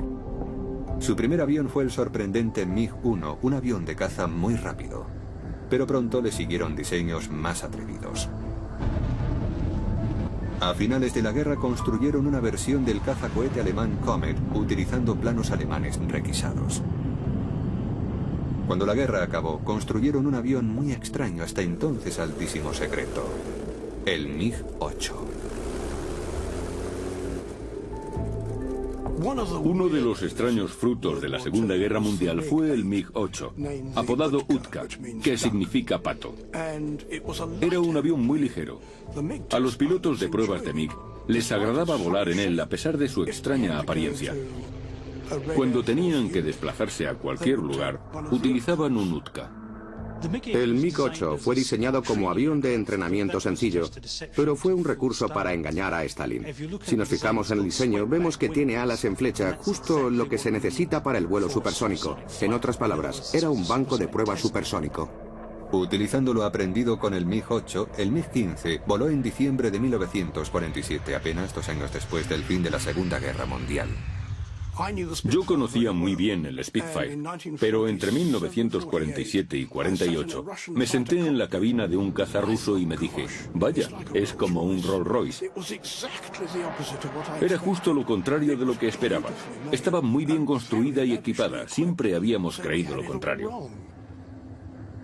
Su primer avión fue el sorprendente MiG-1, un avión de caza muy rápido. Pero pronto le siguieron diseños más atrevidos. A finales de la guerra construyeron una versión del cazacohete alemán Comet, utilizando planos alemanes requisados. Cuando la guerra acabó, construyeron un avión muy extraño, hasta entonces altísimo secreto, el MiG-8.
Uno de los extraños frutos de la Segunda Guerra Mundial fue el MiG-8, apodado Utka, que significa pato. Era un avión muy ligero. A los pilotos de pruebas de MiG les agradaba volar en él a pesar de su extraña apariencia. Cuando tenían que desplazarse a cualquier lugar, utilizaban un Utka.
El MiG-8 fue diseñado como avión de entrenamiento sencillo, pero fue un recurso para engañar a Stalin. Si nos fijamos en el diseño, vemos que tiene alas en flecha, justo lo que se necesita para el vuelo supersónico. En otras palabras, era un banco de prueba supersónico.
Utilizando lo aprendido con el MiG-8, el MiG-15 voló en diciembre de 1947, apenas 2 años después del fin de la Segunda Guerra Mundial.
Yo conocía muy bien el Spitfire, pero entre 1947 y 48 me senté en la cabina de un caza ruso y me dije, vaya, es como un Rolls Royce. Era justo lo contrario de lo que esperaba. Estaba muy bien construida y equipada. Siempre habíamos creído lo contrario.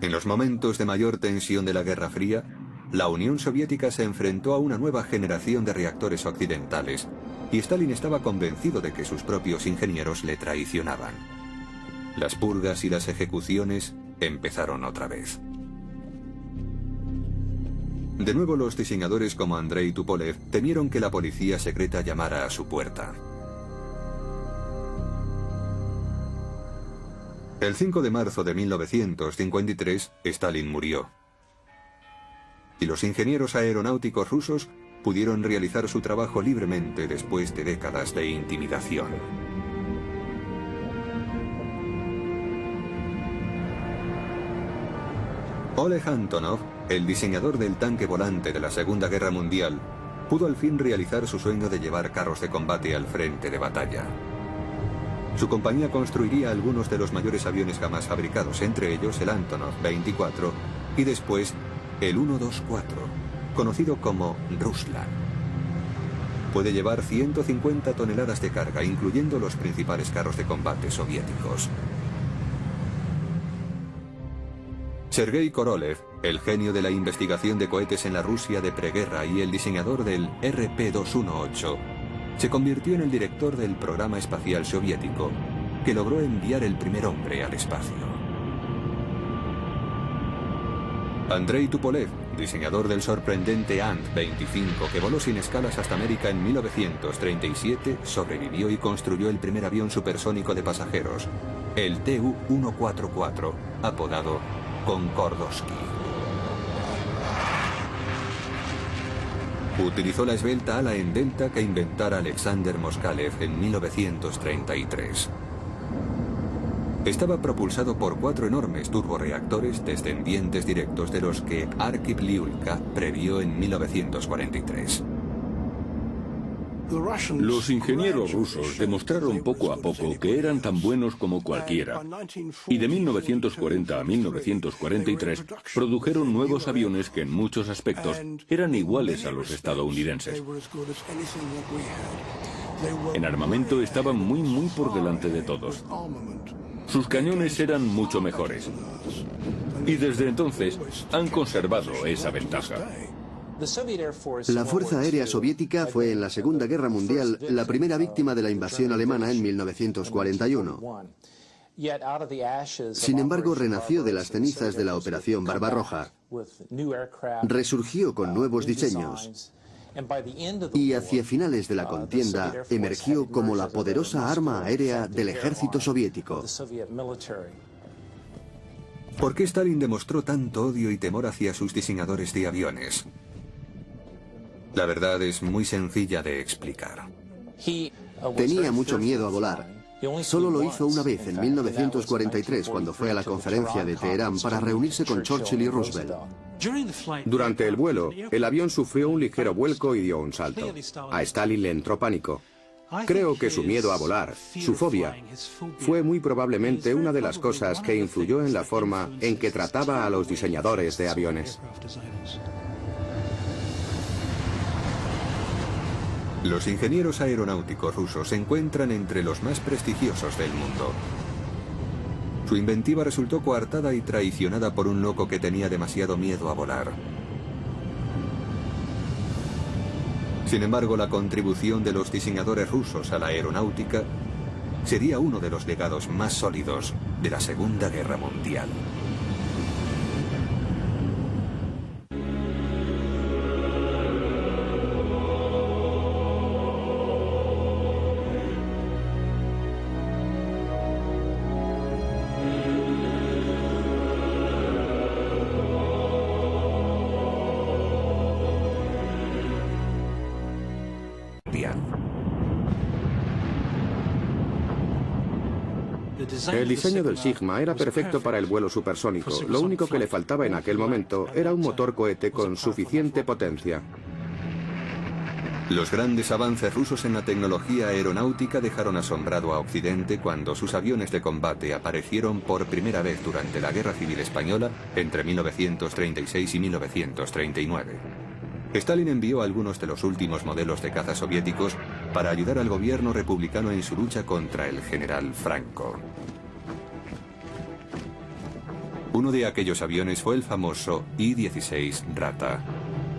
En los momentos de mayor tensión de la Guerra Fría, la Unión Soviética se enfrentó a una nueva generación de reactores occidentales, y Stalin estaba convencido de que sus propios ingenieros le traicionaban. Las purgas y las ejecuciones empezaron otra vez. De nuevo los diseñadores como Andrei Tupolev temieron que la policía secreta llamara a su puerta. El 5 de marzo de 1953, Stalin murió. Y los ingenieros aeronáuticos rusos pudieron realizar su trabajo libremente después de décadas de intimidación. Oleg Antonov, el diseñador del tanque volante de la Segunda Guerra Mundial, pudo al fin realizar su sueño de llevar carros de combate al frente de batalla. Su compañía construiría algunos de los mayores aviones jamás fabricados, entre ellos el Antonov 24 y después el 124. Conocido como Ruslan. Puede llevar 150 toneladas de carga, incluyendo los principales carros de combate soviéticos. Sergei Korolev, el genio de la investigación de cohetes en la Rusia de preguerra y el diseñador del RP-218, se convirtió en el director del programa espacial soviético, que logró enviar el primer hombre al espacio. Andrei Tupolev, diseñador del sorprendente Ant-25 que voló sin escalas hasta América en 1937, sobrevivió y construyó el primer avión supersónico de pasajeros, el Tu-144, apodado Concordowski. Utilizó la esbelta ala en delta que inventara Alexander Moskalev en 1933. Estaba propulsado por 4 enormes turborreactores descendientes directos de los que Arkhip Lyulka previó en 1943.
Los ingenieros rusos demostraron poco a poco que eran tan buenos como cualquiera, y de 1940 a 1943 produjeron nuevos aviones que en muchos aspectos eran iguales a los estadounidenses. En armamento estaban muy por delante de todos. Sus cañones eran mucho mejores. Y desde entonces han conservado esa ventaja.
La Fuerza Aérea Soviética fue en la Segunda Guerra Mundial la primera víctima de la invasión alemana en 1941. Sin embargo, renació de las cenizas de la Operación Barbarroja, resurgió con nuevos diseños y hacia finales de la contienda emergió como la poderosa arma aérea del ejército soviético.
¿Por qué Stalin demostró tanto odio y temor hacia sus diseñadores de aviones? La verdad es muy sencilla de explicar.
Tenía mucho miedo a volar. Solo lo hizo una vez, en 1943, cuando fue a la conferencia de Teherán para reunirse con Churchill y Roosevelt.
Durante el vuelo, el avión sufrió un ligero vuelco y dio un salto. A Stalin le entró pánico. Creo que su miedo a volar, su fobia, fue muy probablemente una de las cosas que influyó en la forma en que trataba a los diseñadores de aviones.
Los ingenieros aeronáuticos rusos se encuentran entre los más prestigiosos del mundo. Su inventiva resultó coartada y traicionada por un loco que tenía demasiado miedo a volar. Sin embargo, la contribución de los diseñadores rusos a la aeronáutica sería uno de los legados más sólidos de la Segunda Guerra Mundial.
El diseño del Sigma era perfecto para el vuelo supersónico. Lo único que le faltaba en aquel momento era un motor cohete con suficiente potencia.
Los grandes avances rusos en la tecnología aeronáutica dejaron asombrado a Occidente cuando sus aviones de combate aparecieron por primera vez durante la Guerra Civil Española entre 1936 y 1939. Stalin envió algunos de los últimos modelos de caza soviéticos para ayudar al gobierno republicano en su lucha contra el general Franco. Uno de aquellos aviones fue el famoso I-16 Rata.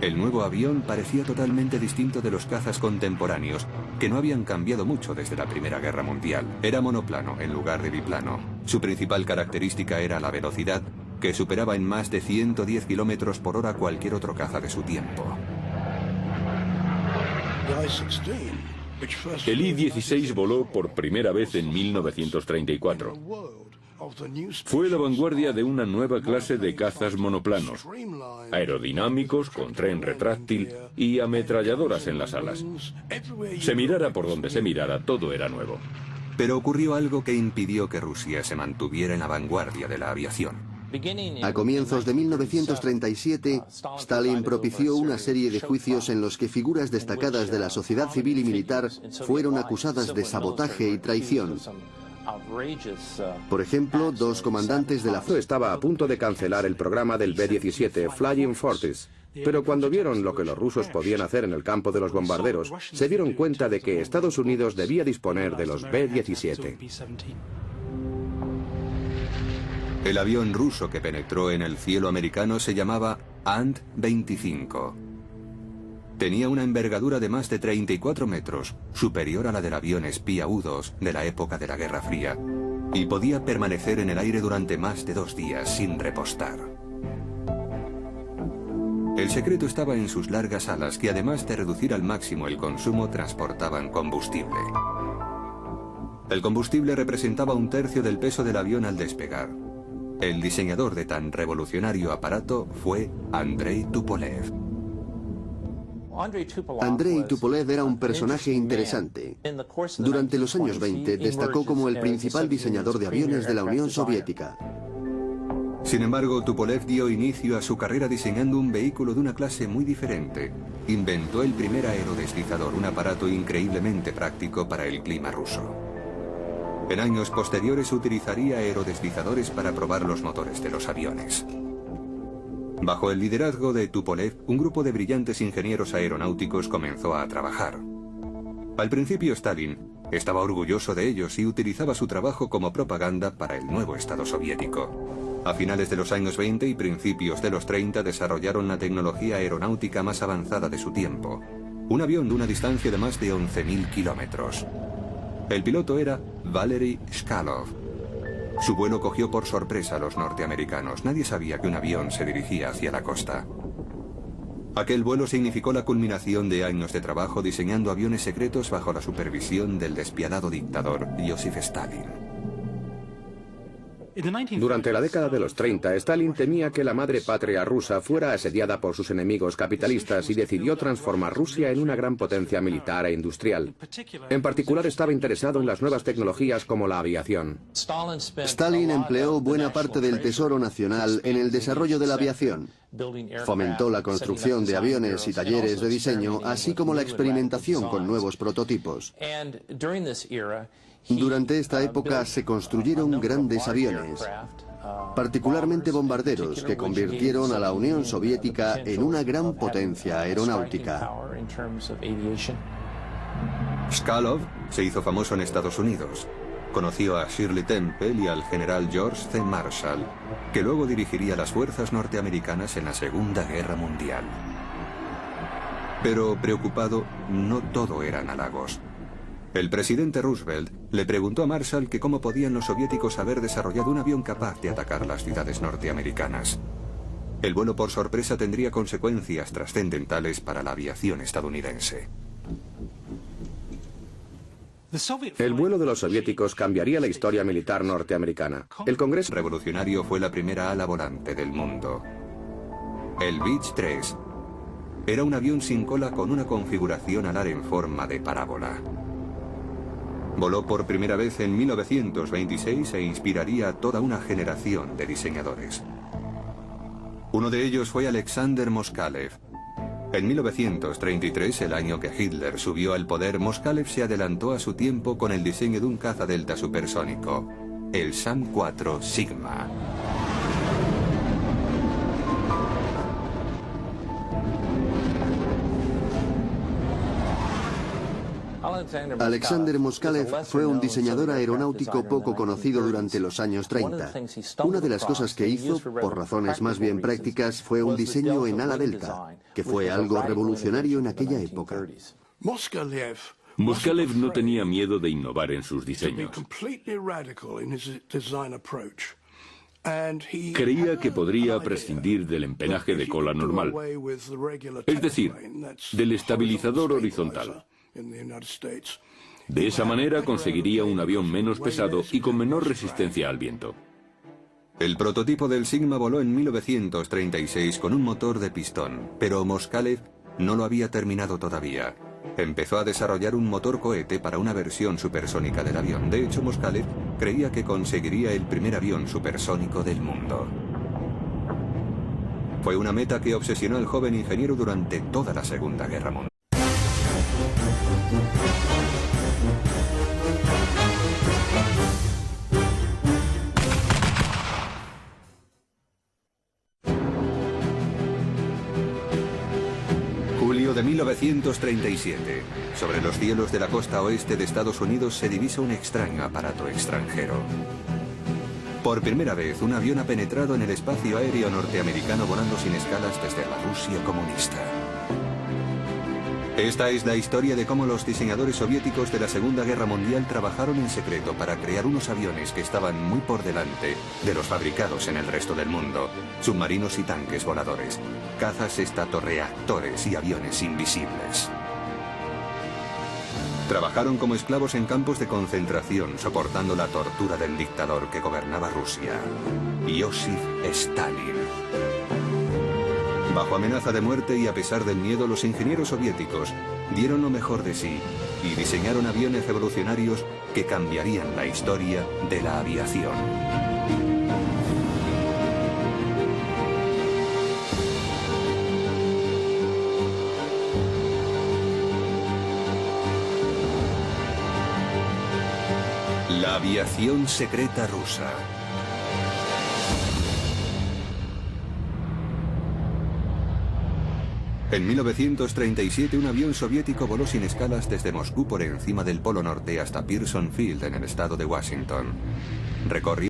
El nuevo avión parecía totalmente distinto de los cazas contemporáneos, que no habían cambiado mucho desde la Primera Guerra Mundial. Era monoplano en lugar de biplano. Su principal característica era la velocidad, que superaba en más de 110 kilómetros por hora cualquier otro caza de su tiempo.
El I-16 voló por primera vez en 1934. Fue la vanguardia de una nueva clase de cazas monoplanos, aerodinámicos, con tren retráctil y ametralladoras en las alas. Se mirara por donde se mirara, todo era nuevo.
Pero ocurrió algo que impidió que Rusia se mantuviera en la vanguardia de la aviación.
A comienzos de 1937, Stalin propició una serie de juicios en los que figuras destacadas de la sociedad civil y militar fueron acusadas de sabotaje y traición. Por ejemplo, dos comandantes de la
FAO estaba a punto de cancelar el programa del B-17 Flying Fortress, pero cuando vieron lo que los rusos podían hacer en el campo de los bombarderos, se dieron cuenta de que Estados Unidos debía disponer de los B-17.
El avión ruso que penetró en el cielo americano se llamaba Ant-25. Tenía una envergadura de más de 34 metros, superior a la del avión espía U-2 de la época de la Guerra Fría, y podía permanecer en el aire durante más de 2 días sin repostar. El secreto estaba en sus largas alas, que además de reducir al máximo el consumo, transportaban combustible. El combustible representaba 1/3 del peso del avión al despegar. El diseñador de tan revolucionario aparato fue Andrei Tupolev.
Andrei Tupolev era un personaje interesante. Durante los años 20 destacó como el principal diseñador de aviones de la Unión Soviética.
Sin embargo, Tupolev dio inicio a su carrera diseñando un vehículo de una clase muy diferente. Inventó el primer aerodeslizador, un aparato increíblemente práctico para el clima ruso. En años posteriores utilizaría aerodeslizadores para probar los motores de los aviones. Bajo el liderazgo de Tupolev, un grupo de brillantes ingenieros aeronáuticos comenzó a trabajar. Al principio Stalin estaba orgulloso de ellos y utilizaba su trabajo como propaganda para el nuevo Estado soviético. A finales de los años 20 y principios de los 30 desarrollaron la tecnología aeronáutica más avanzada de su tiempo. Un avión de una distancia de más de 11.000 kilómetros. El piloto era Valery Chkalov. Su vuelo cogió por sorpresa a los norteamericanos. Nadie sabía que un avión se dirigía hacia la costa. Aquel vuelo significó la culminación de años de trabajo diseñando aviones secretos bajo la supervisión del despiadado dictador Joseph Stalin.
Durante la década de los 30, Stalin temía que la madre patria rusa fuera asediada por sus enemigos capitalistas y decidió transformar Rusia en una gran potencia militar e industrial. En particular, estaba interesado en las nuevas tecnologías como la aviación.
Stalin empleó buena parte del tesoro nacional en el desarrollo de la aviación. Fomentó la construcción de aviones y talleres de diseño, así como la experimentación con nuevos prototipos. Durante esta época se construyeron grandes aviones, particularmente bombarderos, que convirtieron a la Unión Soviética en una gran potencia aeronáutica.
Chkalov se hizo famoso en Estados Unidos. Conoció a Shirley Temple y al general George C. Marshall, que luego dirigiría las fuerzas norteamericanas en la Segunda Guerra Mundial. Pero preocupado, no todo eran halagos. El presidente Roosevelt le preguntó a Marshall que cómo podían los soviéticos haber desarrollado un avión capaz de atacar las ciudades norteamericanas. El vuelo por sorpresa tendría consecuencias trascendentales para la aviación estadounidense.
El vuelo de los soviéticos cambiaría la historia militar norteamericana. El Congreso
revolucionario fue la primera ala volante del mundo. El Beech 3 era un avión sin cola con una configuración alar en forma de parábola. Voló por primera vez en 1926 e inspiraría a toda una generación de diseñadores. Uno de ellos fue Alexander Moskalev. En 1933, el año que Hitler subió al poder, Moskalev se adelantó a su tiempo con el diseño de un caza delta supersónico, el SAM-4 Sigma.
Alexander Moskalev fue un diseñador aeronáutico poco conocido durante los años 30. Una de las cosas que hizo, por razones más bien prácticas, fue un diseño en ala delta, que fue algo revolucionario en aquella época.
Moskalev no tenía miedo de innovar en sus diseños. Creía que podría prescindir del empenaje de cola normal, es decir, del estabilizador horizontal. De esa manera conseguiría un avión menos pesado y con menor resistencia al viento.
El prototipo del Sigma voló en 1936 con un motor de pistón, pero Moskalev no lo había terminado todavía. Empezó a desarrollar un motor cohete para una versión supersónica del avión. De hecho, Moskalev creía que conseguiría el primer avión supersónico del mundo. Fue una meta que obsesionó al joven ingeniero durante toda la Segunda Guerra Mundial. Julio de 1937. Sobre los cielos de la costa oeste de Estados Unidos se divisa un extraño aparato extranjero. Por primera vez, un avión ha penetrado en el espacio aéreo norteamericano volando sin escalas desde la Rusia comunista. Esta es la historia de cómo los diseñadores soviéticos de la Segunda Guerra Mundial trabajaron en secreto para crear unos aviones que estaban muy por delante de los fabricados en el resto del mundo. Submarinos y tanques voladores, cazas estatorreactores y aviones invisibles. Trabajaron como esclavos en campos de concentración, soportando la tortura del dictador que gobernaba Rusia, Josif Stalin. Bajo amenaza de muerte y a pesar del miedo, los ingenieros soviéticos dieron lo mejor de sí y diseñaron aviones revolucionarios que cambiarían la historia de la aviación. La aviación secreta rusa. En 1937, un avión soviético voló sin escalas desde Moscú por encima del Polo Norte hasta Pearson Field en el estado de Washington. Recorrió